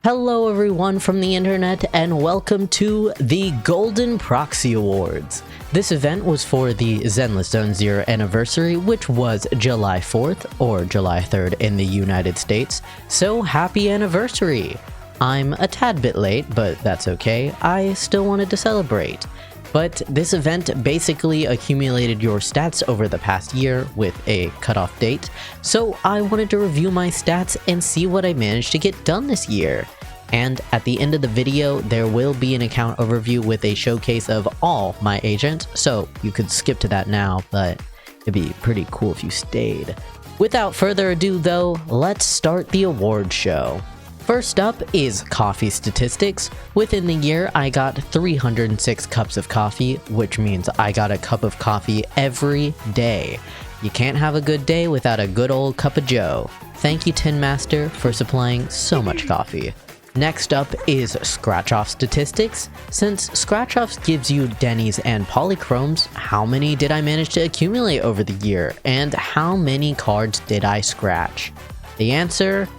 Hello everyone from the internet and welcome to the Golden Proxy Awards. This event was for the Zenless Zone Zero anniversary, which was July 4th or July 3rd in the United States, so happy anniversary! I'm a tad bit late, but that's okay, I still wanted to celebrate. But this event basically accumulated your stats over the past year with a cutoff date, so I wanted to review my stats and see what I managed to get done this year. And at the end of the video, there will be an account overview with a showcase of all my agents, so you could skip to that now, but it'd be pretty cool if you stayed. Without further ado though, let's start the award show. First up is coffee statistics. Within the year, I got 306 cups of coffee, which means I got a cup of coffee every day. You can't have a good day without a good old cup of joe. Thank you, Tin Master, for supplying so much coffee. Next up is scratch-off statistics. Since scratch-offs gives you Denny's and polychromes, how many did I manage to accumulate over the year, and how many cards did I scratch? The answer?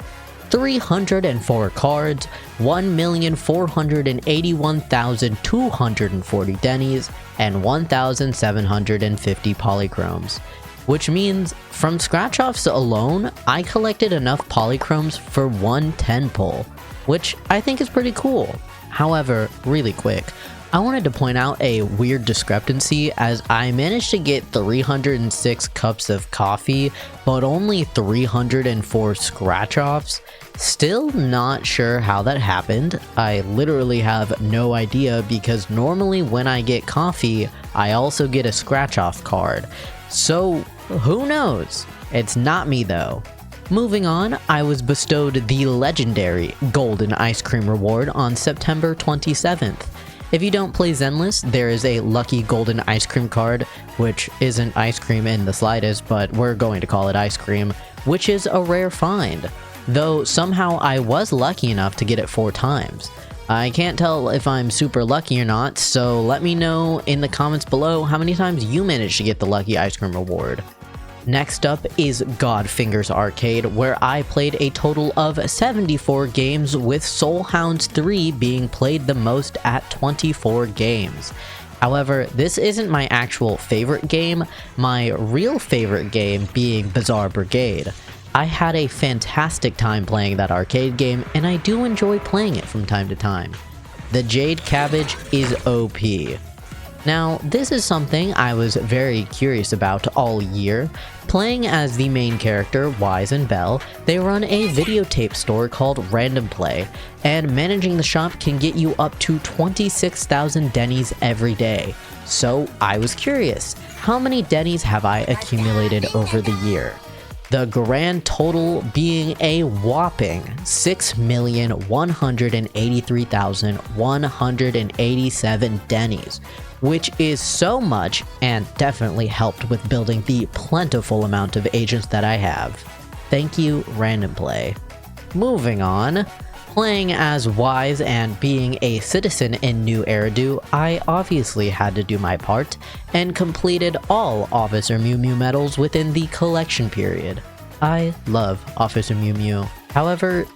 304 cards, 1,481,240 Denny's, and 1,750 polychromes. Which means, from scratch-offs alone, I collected enough polychromes for one 10 pull, which I think is pretty cool. However, really quick, I wanted to point out a weird discrepancy as I managed to get 306 cups of coffee, but only 304 scratch-offs. Still not sure how that happened. I literally have no idea because normally when I get coffee, I also get a scratch-off card. So, who knows? It's not me though. Moving on, I was bestowed the legendary Golden Ice Cream Reward on September 27th. If you don't play Zenless, there is a lucky golden ice cream card, which isn't ice cream in the slightest, but we're going to call it ice cream, which is a rare find. Though somehow I was lucky enough to get it 4 times. I can't tell if I'm super lucky or not, so let me know in the comments below how many times you managed to get the lucky ice cream reward. Next up is Godfinger's Arcade, where I played a total of 74 games, with Soul Hounds 3 being played the most at 24 games. However, this isn't my actual favorite game, my real favorite game being Bizarre Brigade. I had a fantastic time playing that arcade game, and I do enjoy playing it from time to time. The Jade Cabbage is OP. Now, this is something I was very curious about all year. Playing as the main character, Wise and Belle, they run a videotape store called Random Play, and managing the shop can get you up to 26,000 Denny's every day. So I was curious, how many Denny's have I accumulated over the year? The grand total being a whopping 6,183,187 Denny's, which is so much and definitely helped with building the plentiful amount of agents that I have. Thank you, Random Play. Moving on. Playing as Wise and being a citizen in New Eridu, I obviously had to do my part, and completed all Officer Mewmew medals within the collection period. I love Officer Mewmew. However,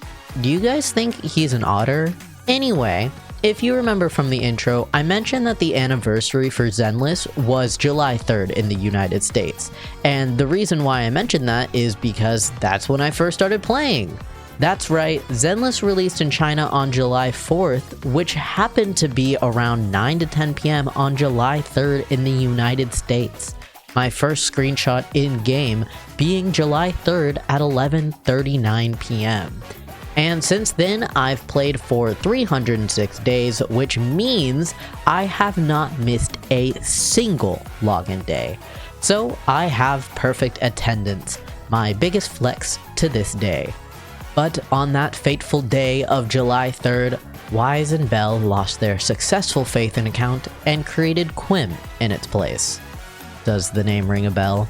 do you guys think he's an otter? Anyway, if you remember from the intro, I mentioned that the anniversary for Zenless was July 3rd in the United States, and the reason why I mentioned that is because that's when I first started playing. That's right, Zenless released in China on July 4th, which happened to be around 9 to 10 PM on July 3rd in the United States. My first screenshot in-game being July 3rd at 11:39 PM. And since then, I've played for 306 days, which means I have not missed a single login day. So I have perfect attendance, my biggest flex to this day. But on that fateful day of July 3rd, Wise and Belle lost their successful Faithin account and created Quim in its place. Does the name ring a bell?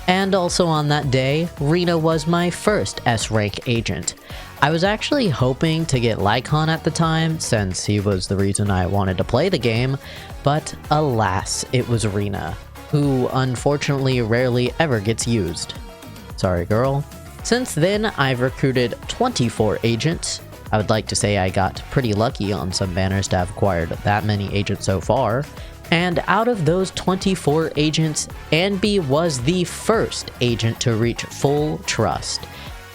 And also on that day, Rena was my first S-rank agent. I was actually hoping to get Lycon at the time, since he was the reason I wanted to play the game, but alas, it was Rena, who unfortunately rarely ever gets used. Sorry girl. Since then, I've recruited 24 agents, I would like to say I got pretty lucky on some banners to have acquired that many agents so far. And out of those 24 agents, Anby was the first agent to reach full trust.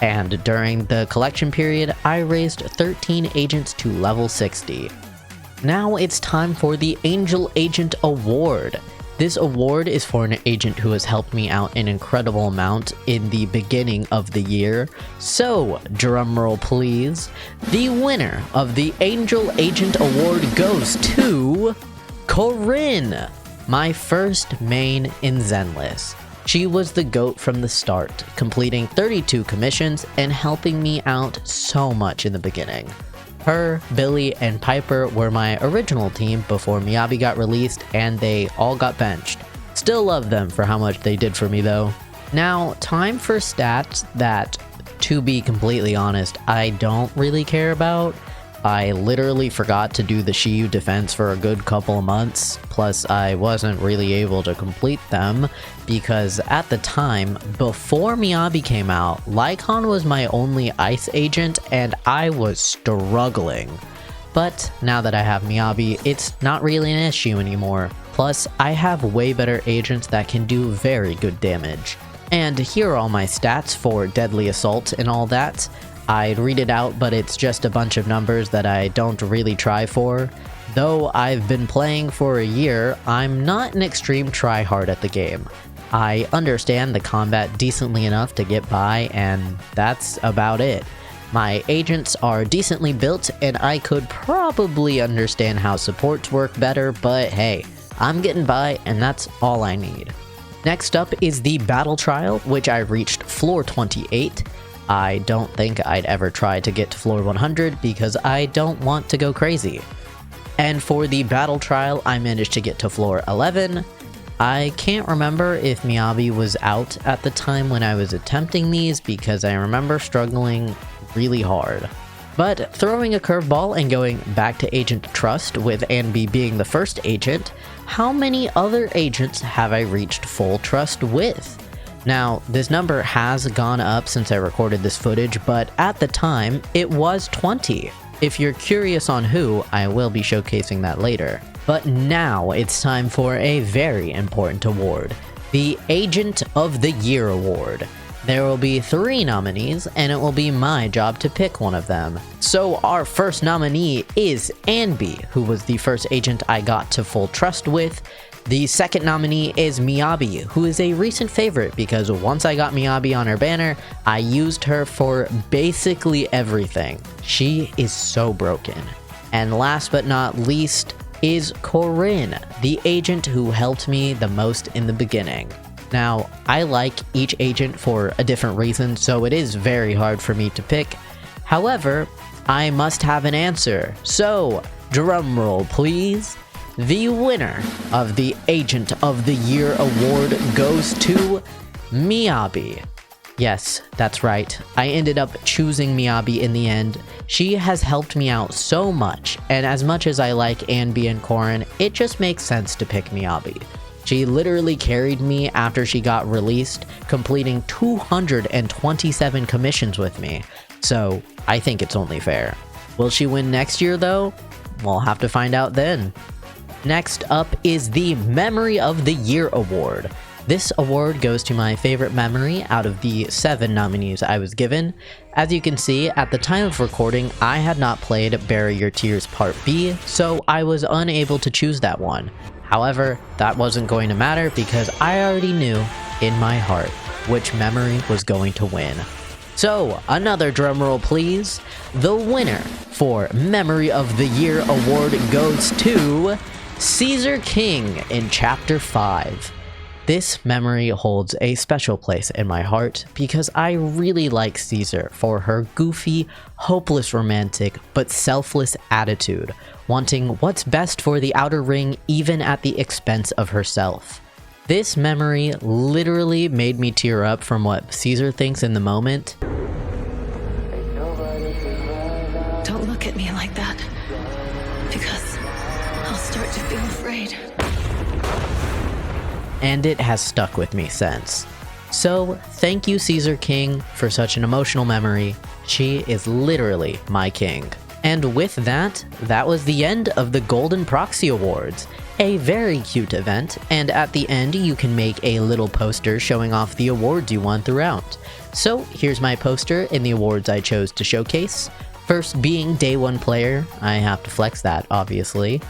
And during the collection period, I raised 13 agents to level 60. Now it's time for the Angel Agent Award. This award is for an agent who has helped me out an incredible amount in the beginning of the year. So, drumroll please, the winner of the Angel Agent Award goes to Corinne, my first main in Zenless. She was the GOAT from the start, completing 32 commissions and helping me out so much in the beginning. Her, Billy, and Piper were my original team before Miyabi got released and they all got benched. Still love them for how much they did for me though. Now, time for stats that, to be completely honest, I don't really care about. I literally forgot to do the Shiyu defense for a good couple of months, plus I wasn't really able to complete them because at the time, before Miyabi came out, Lycon was my only ice agent and I was struggling. But now that I have Miyabi, it's not really an issue anymore. Plus, I have way better agents that can do very good damage. And here are all my stats for Deadly Assault and all that. I'd read it out, but it's just a bunch of numbers that I don't really try for. Though I've been playing for a year, I'm not an extreme tryhard at the game. I understand the combat decently enough to get by, and that's about it. My agents are decently built, and I could probably understand how supports work better, but hey, I'm getting by, and that's all I need. Next up is the Battle Trial, which I reached floor 28. I don't think I'd ever try to get to floor 100 because I don't want to go crazy. And for the Battle Trial, I managed to get to floor 11. I can't remember if Miyabi was out at the time when I was attempting these because I remember struggling really hard. But throwing a curveball and going back to Agent Trust with Anby being the first agent, how many other agents have I reached full trust with? Now, this number has gone up since I recorded this footage, but at the time, it was 20. If you're curious on who, I will be showcasing that later. But now it's time for a very important award, the Agent of the Year Award. There will be 3 nominees, and it will be my job to pick one of them. So our first nominee is Anby, who was the first agent I got to full trust with. The second nominee is Miyabi, who is a recent favorite because once I got Miyabi on her banner, I used her for basically everything. She is so broken. And last but not least is Corinne, the agent who helped me the most in the beginning. Now, I like each agent for a different reason, so it is very hard for me to pick. However, I must have an answer. So, drumroll please. The winner of the Agent of the Year Award goes to Miyabi. Yes, that's right. I ended up choosing Miyabi in the end. She has helped me out so much, and as much as I like Anby and Corinne, it just makes sense to pick Miyabi. She literally carried me after she got released, completing 227 commissions with me. So, I think it's only fair. Will she win next year though? We'll have to find out then. Next up is the Memory of the Year Award. This award goes to my favorite memory out of the 7 nominees I was given. As you can see, at the time of recording, I had not played Bury Your Tears Part B, so I was unable to choose that one. However, that wasn't going to matter because I already knew, in my heart, which memory was going to win. So, another drumroll please. The winner for Memory of the Year Award goes to Caesar King in Chapter 5. This memory holds a special place in my heart because I really like Caesar for her goofy, hopeless romantic, but selfless attitude, wanting what's best for the outer ring even at the expense of herself. This memory literally made me tear up from what Caesar thinks in the moment. Don't look at me like that, because I'll start to feel afraid. And it has stuck with me since. So, thank you Caesar King for such an emotional memory, She is literally my king. And with that, that was the end of the Golden Proxy Awards. A very cute event, and at the end you can make a little poster showing off the awards you won throughout. So here's my poster in the awards I chose to showcase. First being Day 1 Player, I have to flex that obviously.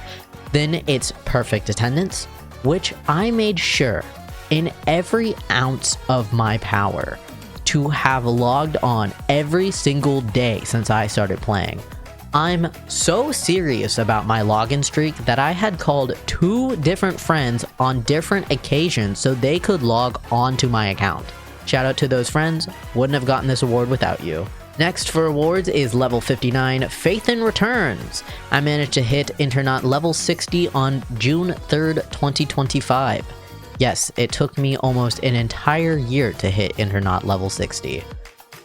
Then it's Perfect Attendance, which I made sure in every ounce of my power to have logged on every single day since I started playing. I'm so serious about my login streak that I had called 2 different friends on different occasions so they could log on to my account. Shout out to those friends, wouldn't have gotten this award without you. Next for awards is level 59, Faith in Returns. I managed to hit Internaut level 60 on June 3rd, 2025. Yes, it took me almost an entire year to hit Internaut level 60.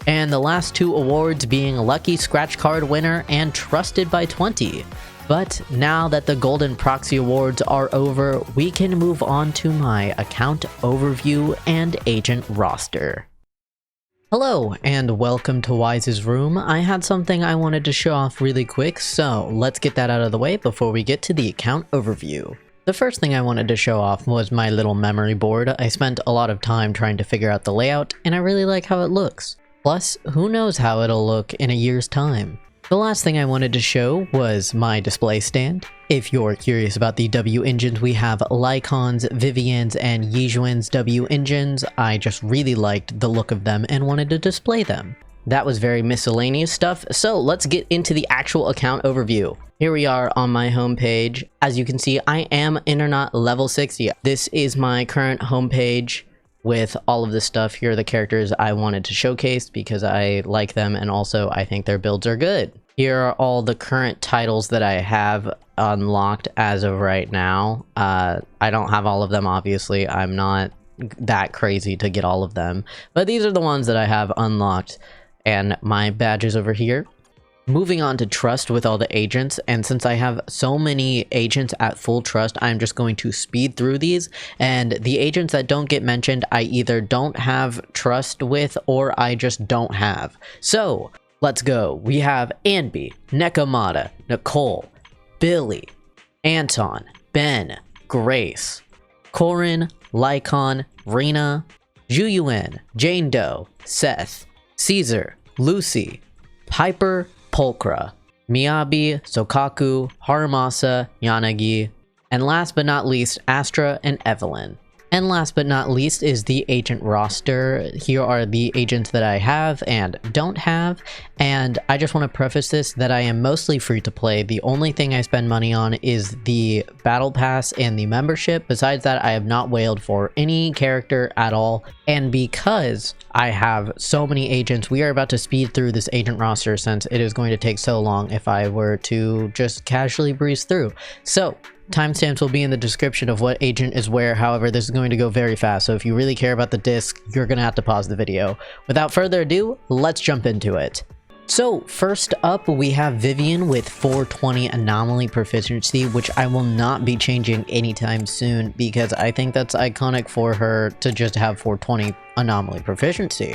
And the last 2 awards being Lucky Scratch Card Winner and Trusted by 20. But now that the Golden Proxy Awards are over, we can move on to my account overview and agent roster. Hello and welcome to Wise's room. I had something I wanted to show off really quick, so let's get that out of the way before we get to the account overview. The first thing I wanted to show off was my little memory board. I spent a lot of time trying to figure out the layout, and I really like how it looks. Plus, who knows how it'll look in a year's time. The last thing I wanted to show was my display stand. If you're curious about the W engines, we have Lycon's, Vivian's, and Yixuan's W engines. I just really liked the look of them and wanted to display them. That was very miscellaneous stuff, so let's get into the actual account overview. Here we are on my homepage. As you can see, I am Internaut level 60. This is my current homepage with all of this stuff. Here are the characters I wanted to showcase because I like them and also I think their builds are good. Here are all the current titles that I have unlocked as of right now. I don't have all of them, obviously. I'm not that crazy to get all of them, but these are the ones that I have unlocked and my badges over here. Moving on to trust with all the agents, and since I have so many agents at full trust, I'm just going to speed through these, and the agents that don't get mentioned I either don't have trust with or I just don't have. So let's go. We have Anby, Nekomata, Nicole, Billy, Anton, Ben, Grace, Corin, Lycon, Rena, Zhuyuan, Jane Doe, Seth, Caesar, Lucy, Piper, Pulchra, Miyabi, Sokaku, Harumasa, Yanagi, and last but not least, Astra and Evelyn. And last but not least is the agent roster. Here are the agents that I have and don't have, and I just want to preface this that I am mostly free to play. The only thing I spend money on is the battle pass and the membership. Besides that, I have not whaled for any character at all, and because I have so many agents, we are about to speed through this agent roster since it is going to take so long if I were to just casually breeze through. So timestamps will be in the description of what agent is where. However, this is going to go very fast, so if you really care about the disc, you're gonna have to pause the video. Without further ado, let's jump into it. So first up, we have Vivian with 420 anomaly proficiency, which I will not be changing anytime soon because I think that's iconic for her to just have 420 anomaly proficiency.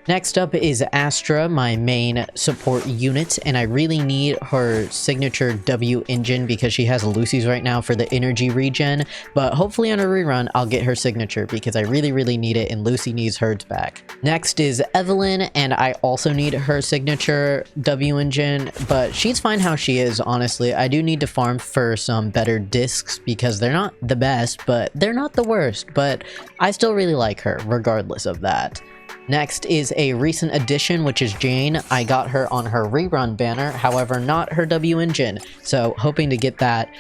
Next up is Astra, my main support unit, and I really need her signature W engine because she has Lucy's right now for the energy regen, but hopefully on a rerun I'll get her signature because I really need it and Lucy needs hers back. Next is Evelyn, and I also need her signature W engine, but she's fine how she is, honestly. I do need to farm for some better discs because they're not the best, but they're not the worst, but I still really like her regardless of that. Next is a recent addition, which is Jane. I got her on her rerun banner, however not her W engine, so hoping to get that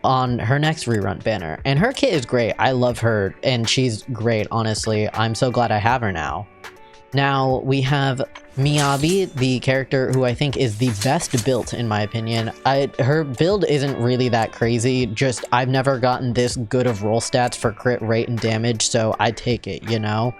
on her next rerun banner. And her kit is great. I love her and she's great, honestly. I'm so glad I have her now. Now we have Miyabi, the character who I think is the best built in my opinion. Her build isn't really that crazy, just I've never gotten this good of roll stats for crit rate and damage, so I take it, you know?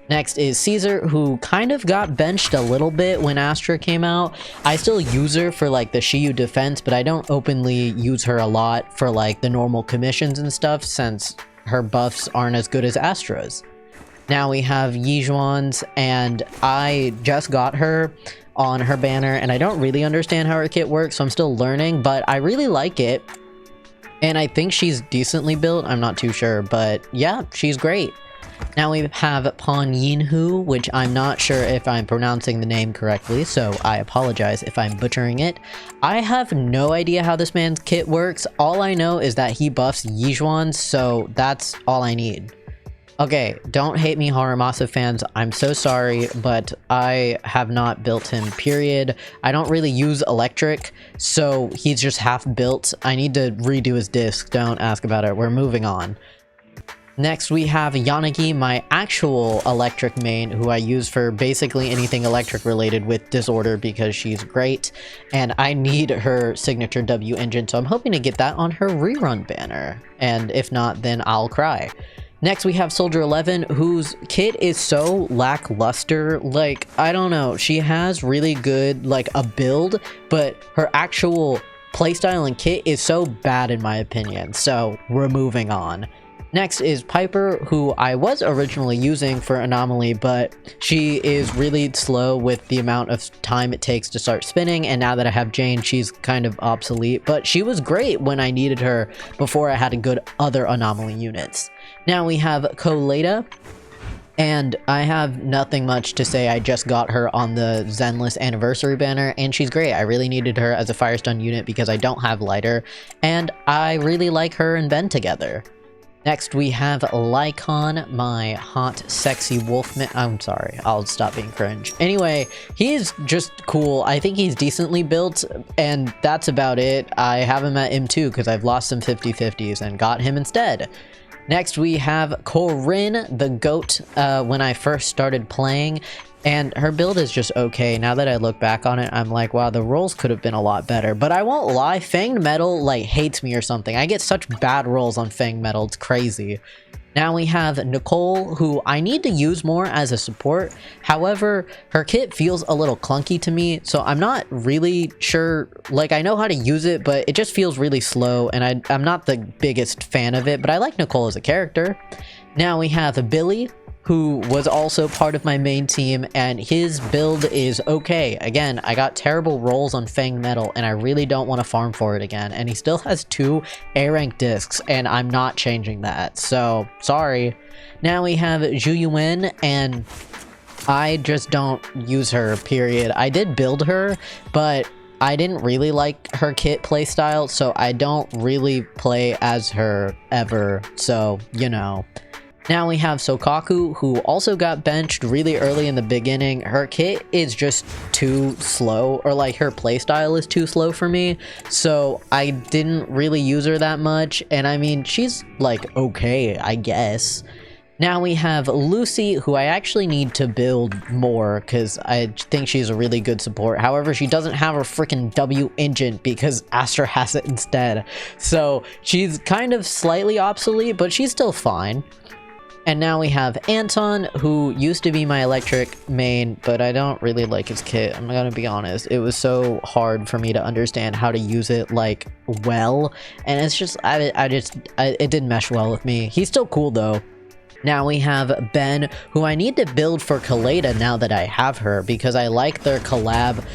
Next is Caesar, who kind of got benched a little bit when Astra came out. I still use her for like the Shiyu defense, but I don't openly use her a lot for like the normal commissions and stuff since her buffs aren't as good as Astra's. Now we have Yixuan's, and I just got her on her banner, and I don't really understand how her kit works, so I'm still learning, but I really like it. And I think she's decently built, I'm not too sure, but yeah, she's great. Now we have Pawn Yinhu, which I'm not sure if I'm pronouncing the name correctly, so I apologize if I'm butchering it. I have no idea how this man's kit works. All I know is that he buffs Yixuan, so that's all I need. Okay, don't hate me, Harumasa fans. I'm so sorry, but I have not built him, period. I don't really use electric, so he's just half built. I need to redo his disc. Don't ask about it. We're moving on. Next, we have Yanagi, my actual electric main, who I use for basically anything electric related with Disorder because she's great, and I need her signature W engine, so I'm hoping to get that on her rerun banner, and if not, then I'll cry. Next, we have Soldier 11, whose kit is so lackluster. Like, I don't know, she has really good, like, a build, but her actual playstyle and kit is so bad in my opinion, so we're moving on. Next is Piper, who I was originally using for Anomaly, but she is really slow with the amount of time it takes to start spinning, and now that I have Jane, she's kind of obsolete, but she was great when I needed her before I had good other Anomaly units. Now we have Koleda, and I have nothing much to say. I just got her on the Zenless Anniversary banner, and she's great. I really needed her as a Firestone unit because I don't have Lighter, and I really like her and Ben together. Next, we have Lycon, my hot, sexy wolfman. I'm sorry, I'll stop being cringe. Anyway, he's just cool. I think he's decently built, and that's about it. I have him at M2 because I've lost some 50-50s and got him instead. Next, we have Corinne, the goat, when I first started playing, and her build is just okay. Now that I look back on it, I'm like, wow, the rolls could have been a lot better. But I won't lie, Fanged Metal, like, hates me or something. I get such bad rolls on Fanged Metal, it's crazy. Now we have Nicole, who I need to use more as a support. However, her kit feels a little clunky to me, so I'm not really sure. Like, I know how to use it, but it just feels really slow, and I'm not the biggest fan of it, but I like Nicole as a character. Now we have Billy, who was also part of my main team, and his build is okay. Again, I got terrible rolls on Fanged Metal, and I really don't want to farm for it again. And he still has 2 A rank discs, and I'm not changing that, so sorry. Now we have Yixuan, and I just don't use her, period. I did build her, but I didn't really like her kit playstyle, so I don't really play as her ever, so, you know. Now we have Sokaku, who also got benched really early in the beginning. Her kit is just too slow, or like her playstyle is too slow for me, so I didn't really use her that much, and I mean, she's like okay, I guess. Now we have Lucy, who I actually need to build more because I think she's a really good support. However, she doesn't have her freaking W engine because Astra has it instead, so she's kind of slightly obsolete, but she's still fine. And now we have Anton, who used to be my electric main, but I don't really like his kit. I'm gonna be honest. It was so hard for me to understand how to use it, like, well. And it's just, it didn't mesh well with me. He's still cool, though. Now we have Ben, who I need to build for Koleda now that I have her, because I like their collab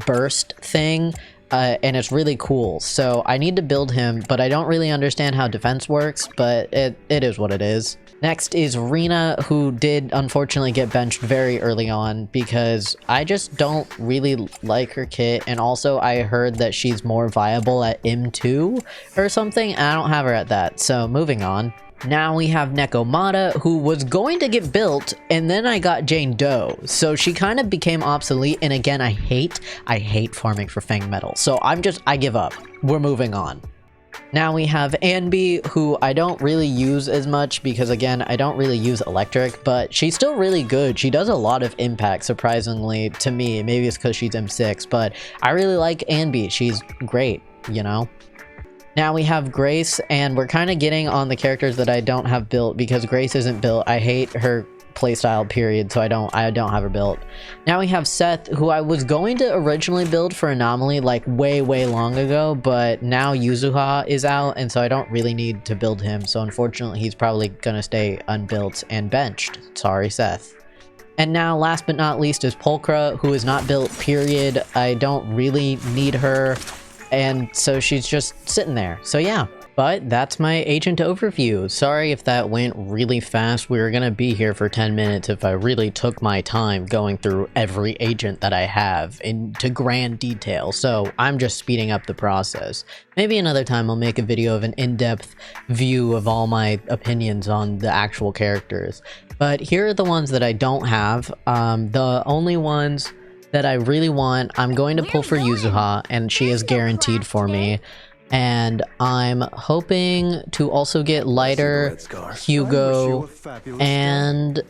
burst thing. And it's really cool, so I need to build him, but I don't really understand how defense works, but it is what it is. Next is Rena, who did unfortunately get benched very early on because I just don't really like her kit, and also I heard that she's more viable at M2 or something, and I don't have her at that, so moving on. Now we have Nekomata, who was going to get built, and then I got Jane Doe, so she kind of became obsolete, and again, I hate farming for Fanged Metal, so I give up. We're moving on. Now we have Anby, who I don't really use as much because, again, I don't really use electric, but she's still really good. She does a lot of impact, surprisingly, to me. Maybe it's because she's M6, but I really like Anby. She's great, you know? Now we have Grace, and we're kind of getting on the characters that I don't have built because Grace isn't built. I hate her playstyle period, so I don't have her built. Now we have Seth, who I was going to originally build for Anomaly like way long ago, but now Yuzuha is out, and so I don't really need to build him, so unfortunately he's probably gonna stay unbuilt and benched. Sorry, Seth. And now, last but not least, is Pulchra, who is not built, period. I don't really need her, and so she's just sitting there. So yeah, but that's my agent overview. Sorry if that went really fast. We were gonna be here for 10 minutes if I really took my time going through every agent that I have into grand detail. So I'm just speeding up the process. Maybe another time I'll make a video of an in-depth view of all my opinions on the actual characters. But here are the ones that I don't have. The only ones that I really want, I'm going to pull for Yuzuha, and she is guaranteed for me. And I'm hoping to also get Lighter, Hugo, and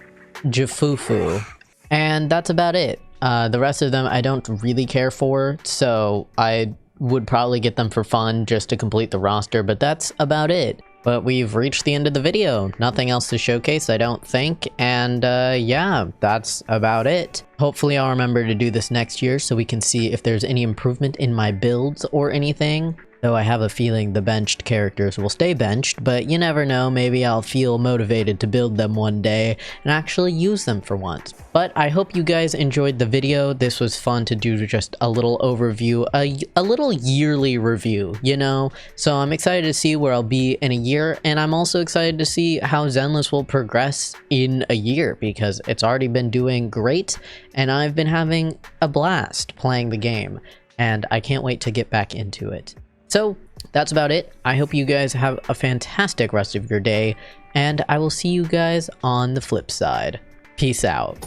Jafufu. And that's about it. The rest of them I don't really care for, so I would probably get them for fun just to complete the roster, but that's about it. But we've reached the end of the video. Nothing else to showcase, I don't think. And yeah, that's about it. Hopefully I'll remember to do this next year so we can see if there's any improvement in my builds or anything. Though I have a feeling the benched characters will stay benched, but you never know, maybe I'll feel motivated to build them one day and actually use them for once. But I hope you guys enjoyed the video. This was fun to do just a little overview, a little yearly review, you know? So I'm excited to see where I'll be in a year, and I'm also excited to see how Zenless will progress in a year, because it's already been doing great, and I've been having a blast playing the game, and I can't wait to get back into it. So that's about it. I hope you guys have a fantastic rest of your day, and I will see you guys on the flip side. Peace out.